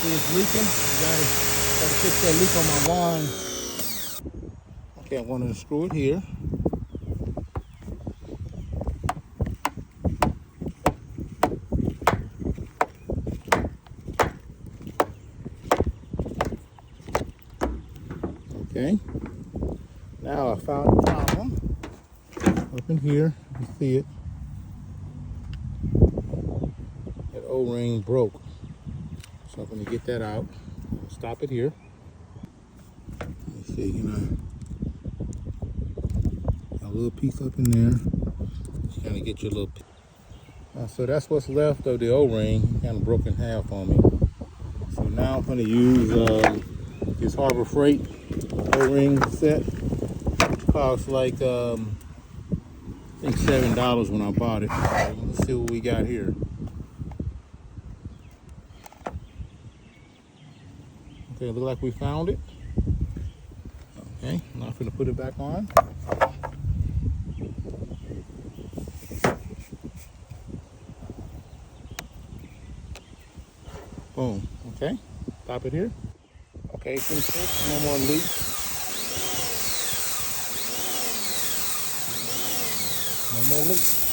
See, it's leaking. Gotta fix that leak on my wand. Okay, I'm going to screw it here. Okay. Now I found the problem. Up in here, you see it. That O-ring broke. So I'm going to get that out. Stop it here. Let's see, got a little piece up in there. Just kind of get your little piece. So that's what's left of the O-ring. Kind of broke in half on me. So now I'm going to use this Harbor Freight O-ring set. Cost like I think $7 when I bought it. Let's see what we got here. Okay, look like we found it. Okay, now I'm gonna put it back on. Boom. Okay, stop it here. Okay, finish it. No more leaks. No more leaks.